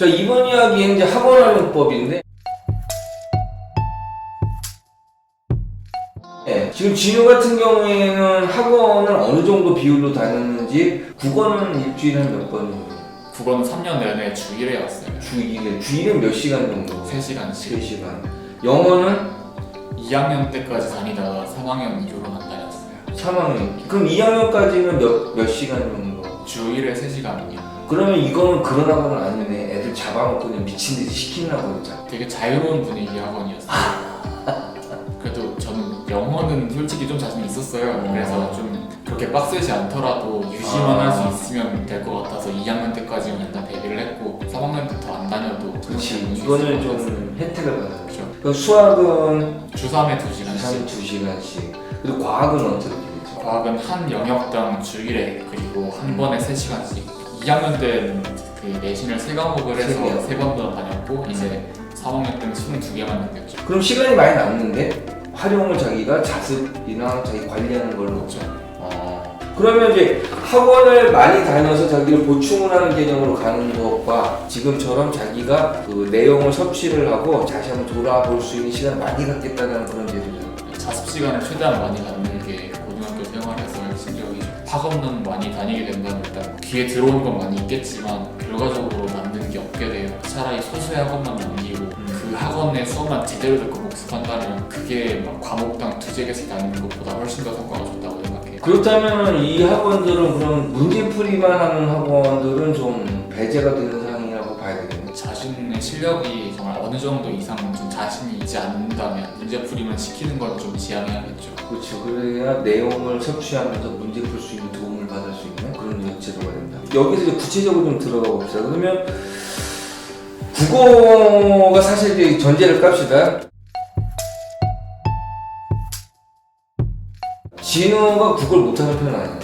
자, 이번 이야기는 이제 학원 활용법인데, 네, 지금 진우 같은 경우에는 학원을 어느 정도 비율로 다녔는지, 국어는 일주일에 몇 번 정도? 국어는 3년 내내 주 1회 왔어요. 주일에 몇 시간 정도? 3시간씩. 3시간. 영어는 2학년 때까지 다니다가 3학년 이후로는 안 다녔어요. 3학년. 그럼 2학년까지는 몇 시간 정도? 주 1회 3시간이요. 그러면 이거는 그런 학원은 아니네. 애들 잡아놓고 그냥 미친듯이 시키는 학원이잖아. 되게 자유로운 분위기 학원이었어요. 그래도 저는 영어는 솔직히 좀 자신이 있었어요. 그래서 좀 그렇게 빡세지 않더라도 유지만 할 수 있으면 될 것 같아서 2학년 때까지는 일단 대비를 했고 3학년 때부터 안 다녀도 그렇지. 이거는 좀 혜택을 받아요. 그렇죠. 그럼 수학은 주 3회 2시간씩. 2시간씩. 그리고 과학은 어떻게 되죠? 과학은 한 영역당 주 1회 그리고 한 번에 3시간씩. 2학년 때는 그 내신을 3과목을 해서 3번도 다녔고 이제 3학년 때는 22개만 남겼죠. 그럼 시간이 많이 남는데 활용을 자기가 자습이나 자기 관리하는 걸로. 그렇죠. 그러면 이제 학원을 많이 다녀서 자기를 보충을 하는 개념으로 가는 것과 지금처럼 자기가 그 내용을 섭취를 하고 다시 한번 돌아볼 수 있는 시간을 많이 갖겠다는 그런 제도죠. 자습 시간을 최대한 많이 갖는 게 고등학교 생활에서 핵심적이죠. 학원은 많이 다니게 된다면 일단 귀에 들어오는 건 많이 있겠지만 결과적으로 남는 게 없게 돼요. 차라리 소수의 학원만 남기고 그 학원의 수업만 제대로 듣고 복습한다면 그게 막 과목당 2-3개씩 다니는 것보다 훨씬 더 성과가 좋다고 생각해요. 그렇다면 이 학원들은 그럼 문제풀이만 하는 학원들은 좀 배제가 되는 상황이라고 봐야 되겠네. 자신의 실력이 정말 어느 정도 이상 좀 자신이 있지 않는다면 문제풀이만 시키는 건 좀 지양해야겠죠. 그렇죠. 그래야 내용을 섭취하면서 문제 풀 수 있는 도움을 받을 수 있는 그런 제도가 된다. 여기서 이제 구체적으로 좀 들어가 봅시다. 그러면 국어가 사실 이제 전제를 깝시다. 진우가 국어를 못하는 편은 아니에요.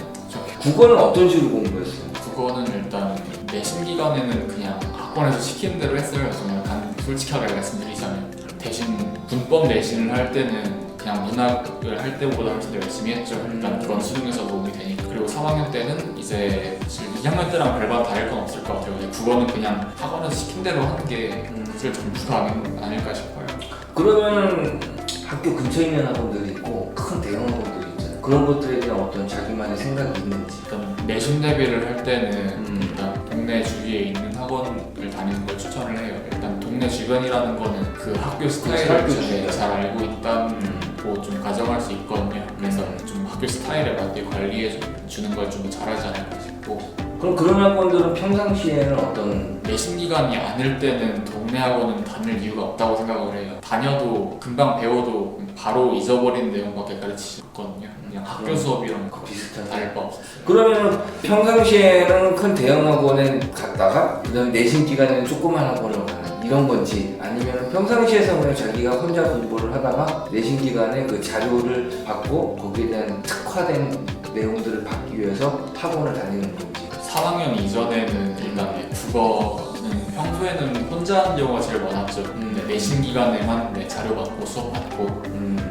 국어는 어떤 식으로 공부했어요? 국어는 일단 내신 기간에는 그냥 학원에서 시키는 대로 했어요. 정말 솔직하게 말씀드리자면 대신 문법 내신을 할 때는 그냥 문학을 할 때보다 훨씬 더 열심히 했죠. 일단 그건 수능에서 도움이 되니까. 그리고 3학년 때는 이제 지금 2학년 때랑 별반 다를 건 없을 것 같아요. 근데 국어는 그냥 학원에서 시킨 대로 하는 게 사실 전부가 아닐까 싶어요. 그러면 학교 근처에 있는 학원들이 있고 큰 대형 학원들이 있잖아요. 그런 것들에 대한 어떤 자기만의 생각이 있는지. 일단 내신 대비를 할 때는 일단 동네 주위에 있는 학원을 다니는 걸 추천을 해요. 일단 동네 주변이라는 거는 그 학교 스타일을 잘 알고 있다고 좀 가정할 수 있거든요. 그래서 좀 학교 스타일에 맞게 관리해 주는 걸 좀 잘하지 않을까 싶고. 그럼 그런 학원들은 평상시에는 어떤 내신 기간이 아닐 때는 동네 학원은 다닐 이유가 없다고 생각을 해요. 다녀도 금방 배워도 바로 잊어버린 내용밖에 가르치거든요. 그냥 학교 수업이랑 비슷한 다를 바 없었어요. 그러면 평상시에는 큰 대형 학원에 갔다가 그다음 내신 기간에는 조그만 학원을 가는 이런 건지 아니면 평상시에서 그냥 자기가 혼자 공부를 하다가 내신 기간에 그 자료를 받고 거기에 대한 특화된 내용들을 받기 위해서 학원을 다니는 건지. 3학년 이전에는 일단 국어는 평소에는 혼자 하는 경우가 제일 많았죠. 근데 내신 기간에만 자료 받고 수업 받고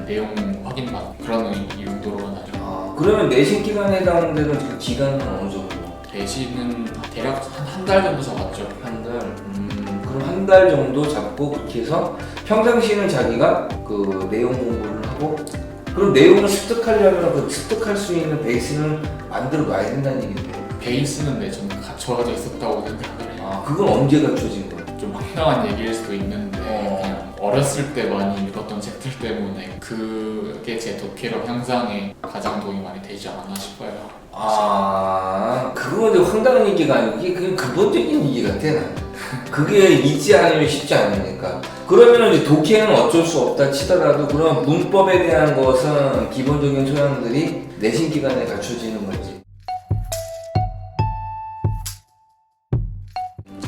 내용 확인받고 그런 용도로만 하죠. 그러면 내신 기간에 해당되는 그 기간은 어느 정도? 내신은 대략 한 달 정도 잡았죠. 한 달? 그럼 한 달 정도 잡고 그렇게 해서 평상시에는 자기가 그 내용 공부를 하고 그럼 내용을 습득하려면 그 습득할 수 있는 베이스는 만들어 놔야 된다는 얘기인데. 베이스는 좀 갖춰져 있었다고 생각을 해요. 그건 언제 갖춰진 거야? 좀 황당한 얘기일 수도 있는데 그냥 어렸을 때 많이 읽었던 책들 때문에 그게 제 독해력 향상에 가장 도움이 많이 되지 않았나 싶어요. 그건 근데 황당한 얘기가 아니고 이게 그냥 근본적인 얘기 같아 나는. 그게 있지 않으면 쉽지 않으니까. 그러면 이제 독해는 어쩔 수 없다 치더라도 그런 문법에 대한 것은 기본적인 소양들이 내신 기간에 갖춰지는 거지.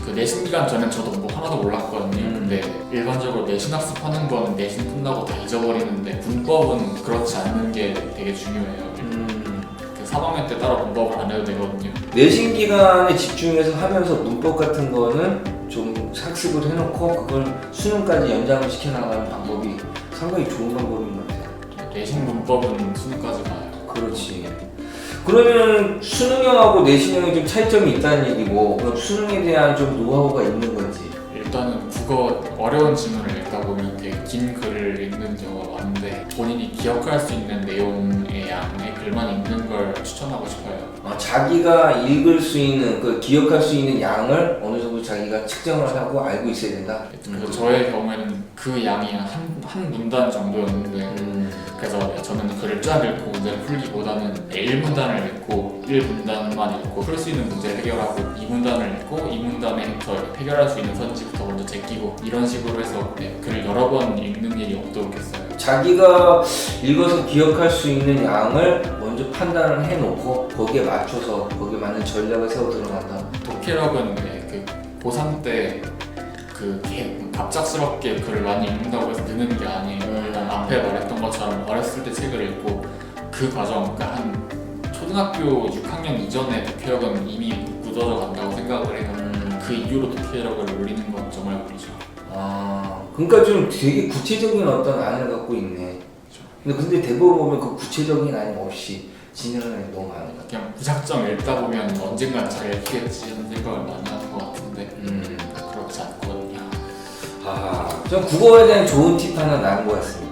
그 내신 기간 전엔 저도 뭐 하나도 몰랐거든요. 근데 일반적으로 내신 학습하는 건 내신 끝나고 다 잊어버리는데 문법은 그렇지 않는 게 되게 중요해요. 그 3학년 때 따로 문법을 안 해도 되거든요. 내신 기간에 집중해서 하면서 문법 같은 거는 좀 학습을 해놓고 그걸 수능까지 연장을 시켜나가는 방법이 상당히 좋은 방법인 것 같아요. 내신 문법은 수능까지 가요. 그렇지. 그러면 수능형하고 내신형이 좀 차이점이 있다는 얘기고 그럼 수능에 대한 좀 노하우가 있는 건지. 일단은 국어 어려운 지문을 읽다 보면 되게 긴 글을 읽는 경우가 많은데 본인이 기억할 수 있는 내용의 양의 글만 읽는 걸 추천하고 싶어요. 자기가 읽을 수 있는 그 기억할 수 있는 양을 어느 정도 자기가 측정을 하고 알고 있어야 된다. 그래서 저의 경우에는 그 양이 한 문단 정도였는데 그래서 저는 글을 쫙 읽고 문제를 풀기보다는 1문단을 읽고 1문단만 읽고 풀 수 있는 문제를 해결하고 2문단을 읽고 2문단에서 해결할 수 있는 선지부터 먼저 제끼고 이런 식으로 해서 글을 여러 번 읽는 일이 없도록 했어요. 자기가 읽어서 기억할 수 있는 양을 먼저 판단을 해놓고 거기에 맞춰서 거기에 맞는 전략을 세워 들어간다. 독해력은 그 고3 때 갑작스럽게 글을 많이 읽는다고 해서 느는 게 아니에요. 일단 앞에 말했던 것처럼 어렸을 때 책을 읽고 그 과정, 그러니까 한 초등학교 6학년 이전에 독해력은 이미 묻어져 간다고 생각을 해요. 그 이후로 독해력을 올리는 건 정말 어렵죠. 그러니까 좀 되게 구체적인 어떤 안을 갖고 있네. 근데 대부분 보면 그 구체적인 안이 없이 진행하는 게 너무 많은 것 같아요. 그냥 무작정 읽다 보면 언젠간 잘 읽히겠지 하는 생각을 많이 하는 것 같은데 그렇지 않거든요. 전 국어에 대한 좋은 팁 하나 나온 것 같습니다.